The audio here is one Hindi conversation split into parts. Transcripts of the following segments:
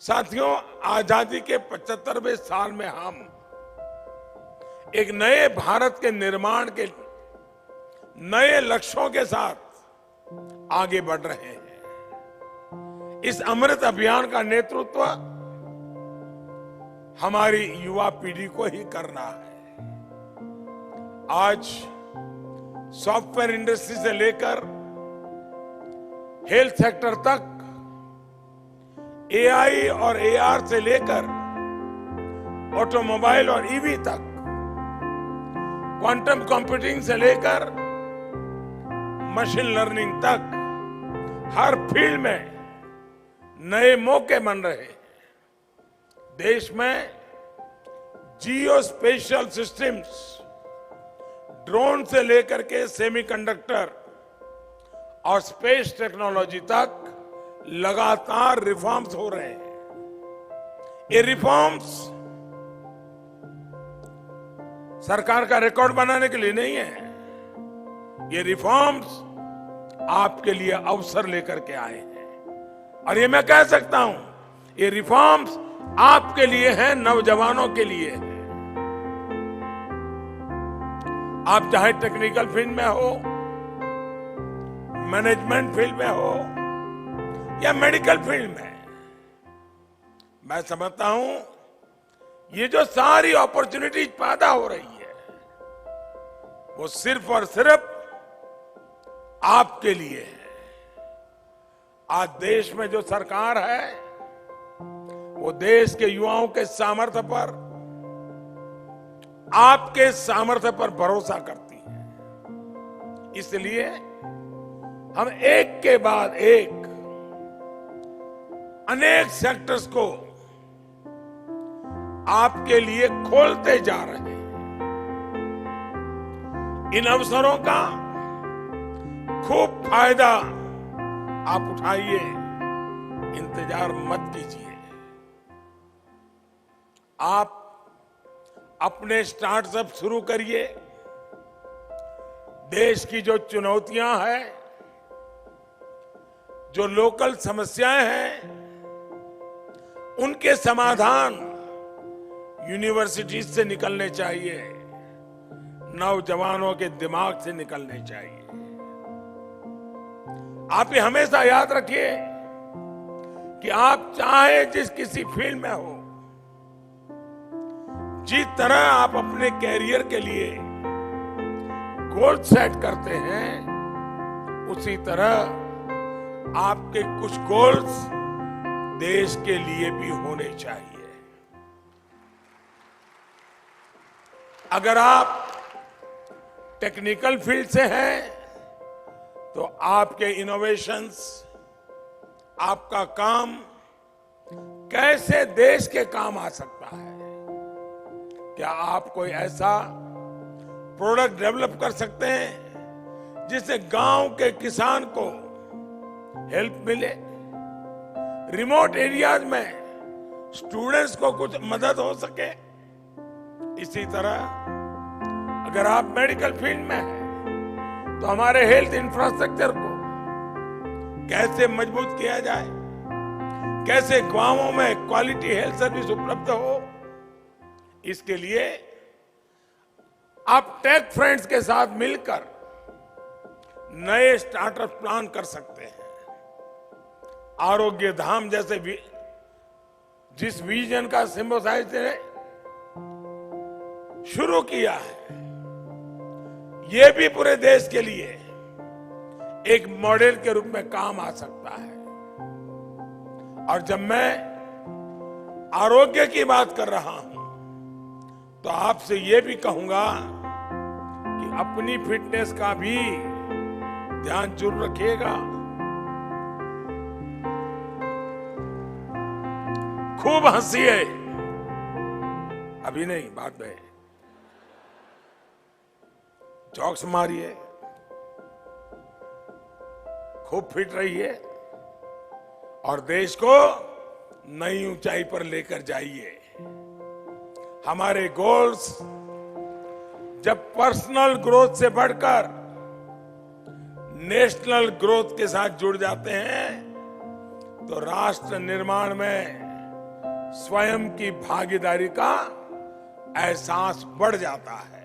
साथियों, आजादी के 75वें साल में हम एक नए भारत के निर्माण के नए लक्ष्यों के साथ आगे बढ़ रहे हैं। इस अमृत अभियान का नेतृत्व हमारी युवा पीढ़ी को ही करना है। आज सॉफ्टवेयर इंडस्ट्री से लेकर हेल्थ सेक्टर तक, एआई और एआर से लेकर ऑटोमोबाइल और ईवी तक, क्वांटम कंप्यूटिंग से लेकर मशीन लर्निंग तक, हर फील्ड में नए मौके बन रहे हैं। देश में जियो स्पेशल सिस्टम्स, ड्रोन से लेकर के सेमीकंडक्टर और स्पेस टेक्नोलॉजी तक लगातार रिफॉर्म्स हो रहे हैं। ये रिफॉर्म्स सरकार का रिकॉर्ड बनाने के लिए नहीं है, ये रिफॉर्म्स आपके लिए अवसर लेकर के आए हैं। और ये मैं कह सकता हूं, ये रिफॉर्म्स आपके लिए हैं, नौजवानों के लिए हैं। आप चाहे टेक्निकल फील्ड में हो, मैनेजमेंट फील्ड में हो या मेडिकल फील्ड में, मैं समझता हूं ये जो सारी अपॉर्चुनिटीज पैदा हो रही है वो सिर्फ और सिर्फ आपके लिए है। आज देश में जो सरकार है वो देश के युवाओं के सामर्थ्य पर, आपके सामर्थ्य पर भरोसा करती है। इसलिए हम एक के बाद एक अनेक सेक्टर्स को आपके लिए खोलते जा रहे हैं। इन अवसरों का खूब फायदा आप उठाइए, इंतजार मत कीजिए। आप अपने स्टार्टअप शुरू करिए। देश की जो चुनौतियां हैं, जो लोकल समस्याएं हैं, उनके समाधान यूनिवर्सिटीज से निकलने चाहिए, नौजवानों के दिमाग से निकलने चाहिए। आप ये हमेशा याद रखिए कि आप चाहे जिस किसी फील्ड में हो, जिस तरह आप अपने कैरियर के लिए गोल सेट करते हैं, उसी तरह आपके कुछ गोल्स देश के लिए भी होने चाहिए। अगर आप टेक्निकल फील्ड से हैं तो आपके इनोवेशंस, आपका काम कैसे देश के काम आ सकता है। क्या आप कोई ऐसा प्रोडक्ट डेवलप कर सकते हैं जिससे गांव के किसान को हेल्प मिले, रिमोट एरियाज में स्टूडेंट्स को कुछ मदद हो सके। इसी तरह अगर आप मेडिकल फील्ड में हैं तो हमारे हेल्थ इंफ्रास्ट्रक्चर को कैसे मजबूत किया जाए, कैसे गांवों में क्वालिटी हेल्थ सर्विस उपलब्ध हो, इसके लिए आप टेक फ्रेंड्स के साथ मिलकर नए स्टार्टअप प्लान कर सकते हैं। आरोग्य धाम जैसे जिस विजन का सिम्बोसाइज ने शुरू किया है, ये भी पूरे देश के लिए एक मॉडल के रूप में काम आ सकता है। और जब मैं आरोग्य की बात कर रहा हूं तो आपसे ये भी कहूंगा कि अपनी फिटनेस का भी ध्यान जरूर रखिएगा। खूब हंसिए, अभी नहीं, बाद में जॉक्स मारिए, खूब फिट रहिए और देश को नई ऊंचाई पर लेकर जाइए। हमारे गोल्स जब पर्सनल ग्रोथ से बढ़कर नेशनल ग्रोथ के साथ जुड़ जाते हैं तो राष्ट्र निर्माण में स्वयं की भागीदारी का एहसास बढ़ जाता है।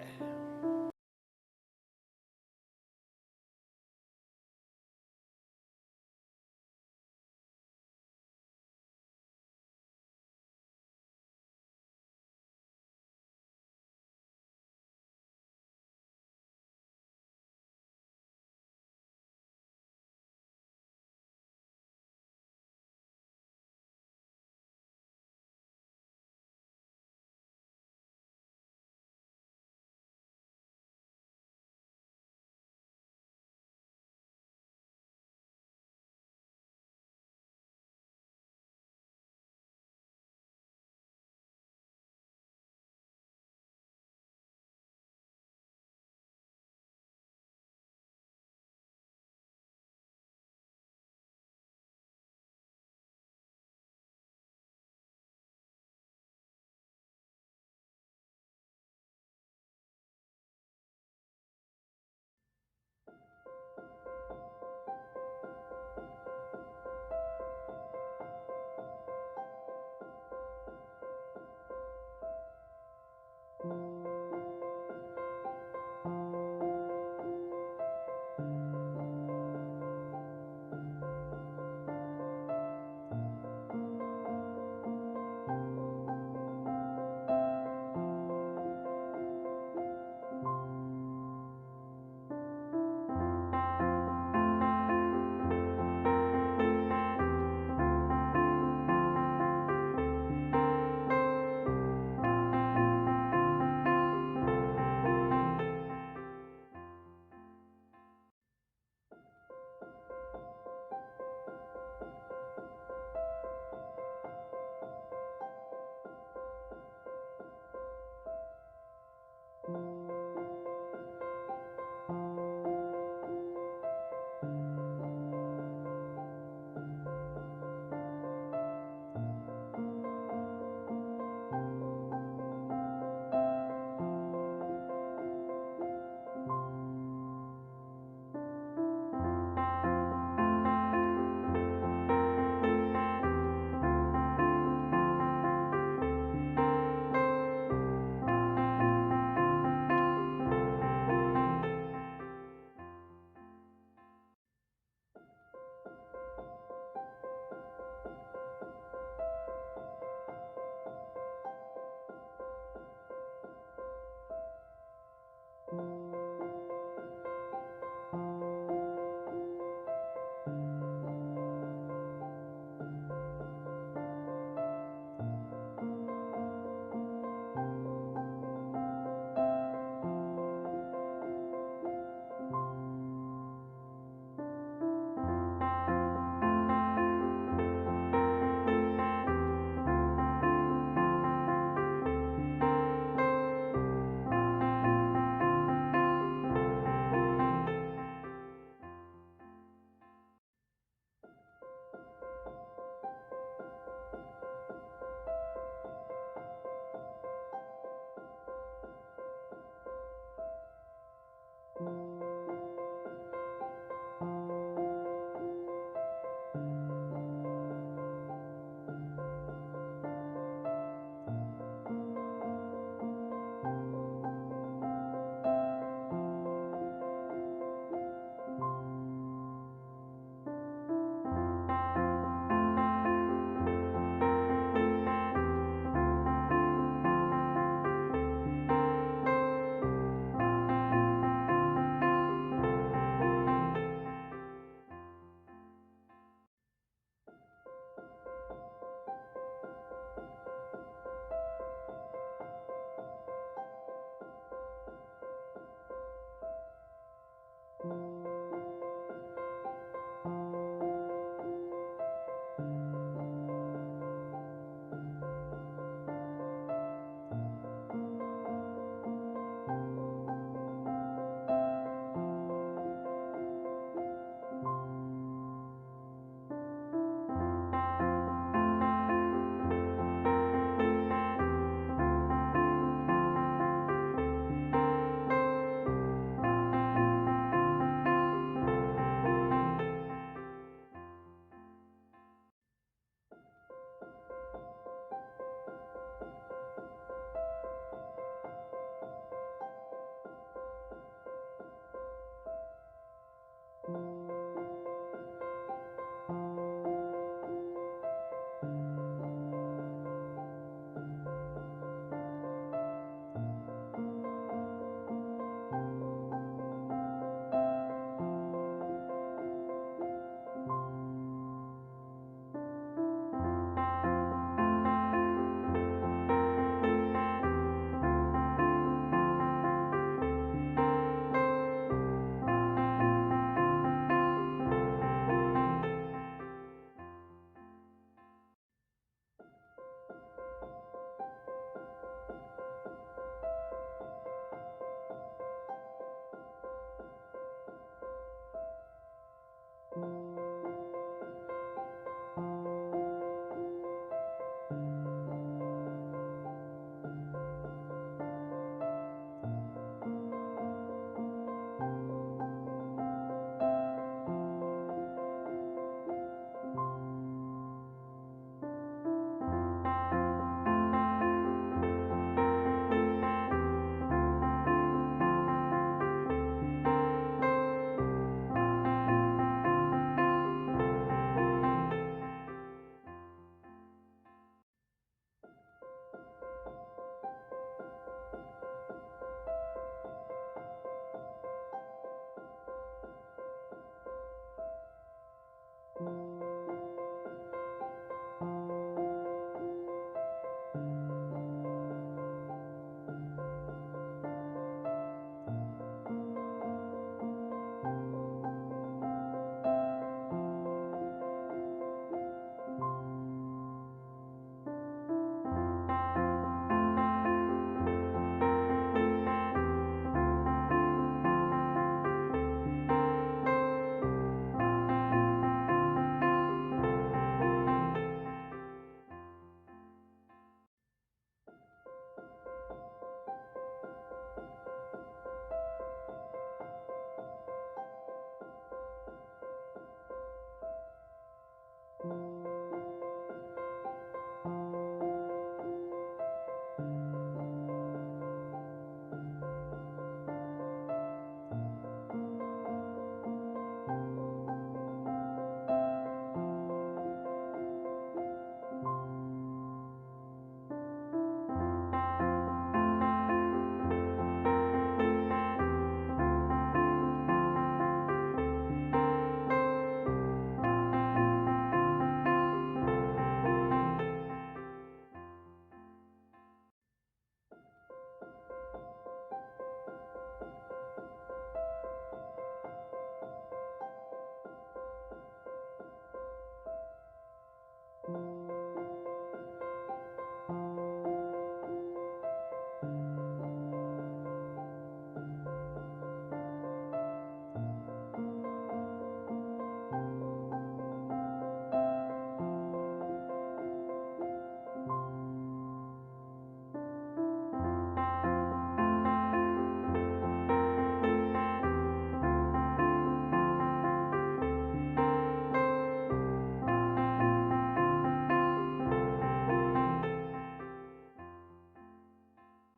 है।